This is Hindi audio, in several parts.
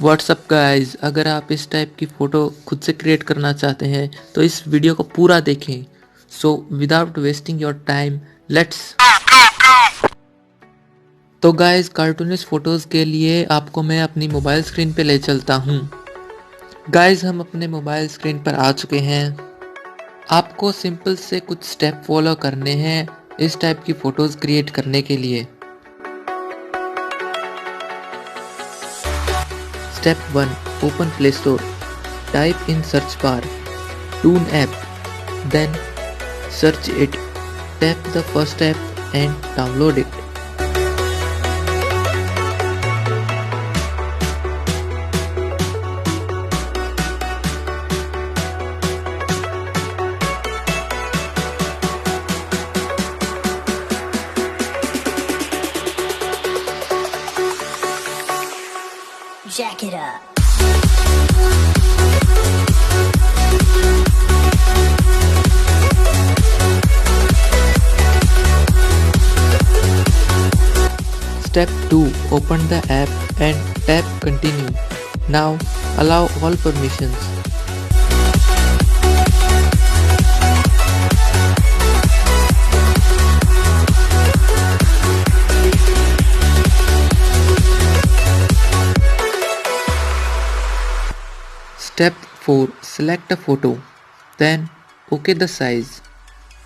व्हाट्सअप गाइस, अगर आप इस टाइप की फ़ोटो खुद से क्रिएट करना चाहते हैं तो इस वीडियो को पूरा देखें। So without wasting your time let's. तो गाइस, कार्टूनिस्ट फ़ोटोज़ के लिए आपको मैं अपनी मोबाइल स्क्रीन पे ले चलता हूँ। गाइस, हम अपने मोबाइल स्क्रीन पर आ चुके हैं। आपको सिंपल से कुछ स्टेप फॉलो करने हैं इस टाइप की फ़ोटोज़ क्रिएट करने के लिए। Step 1. Open Play Store. Type in search bar Toonapp. Then search it. Tap the first app and download it. Jack it up. Step 2. Open the app and tap continue. Now allow all permissions. Step 4. Select a photo. Then OK the size.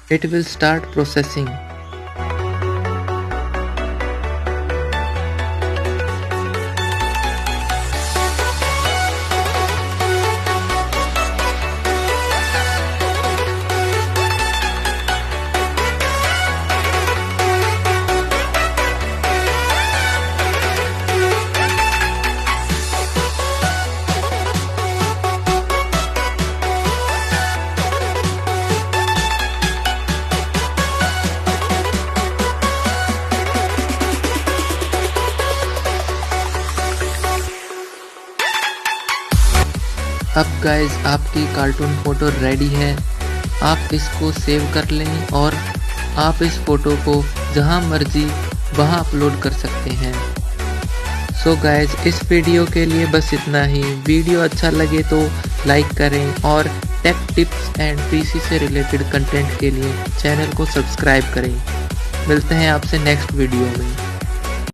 It will start processing. अब गाइस, आपकी कार्टून फ़ोटो रेडी है। आप इसको सेव कर लें और आप इस फ़ोटो को जहां मर्जी वहां अपलोड कर सकते हैं। सो गाइस, इस वीडियो के लिए बस इतना ही। वीडियो अच्छा लगे तो लाइक करें और टेक टिप्स एंड पीसी से रिलेटेड कंटेंट के लिए चैनल को सब्सक्राइब करें। मिलते हैं आपसे नेक्स्ट वीडियो में।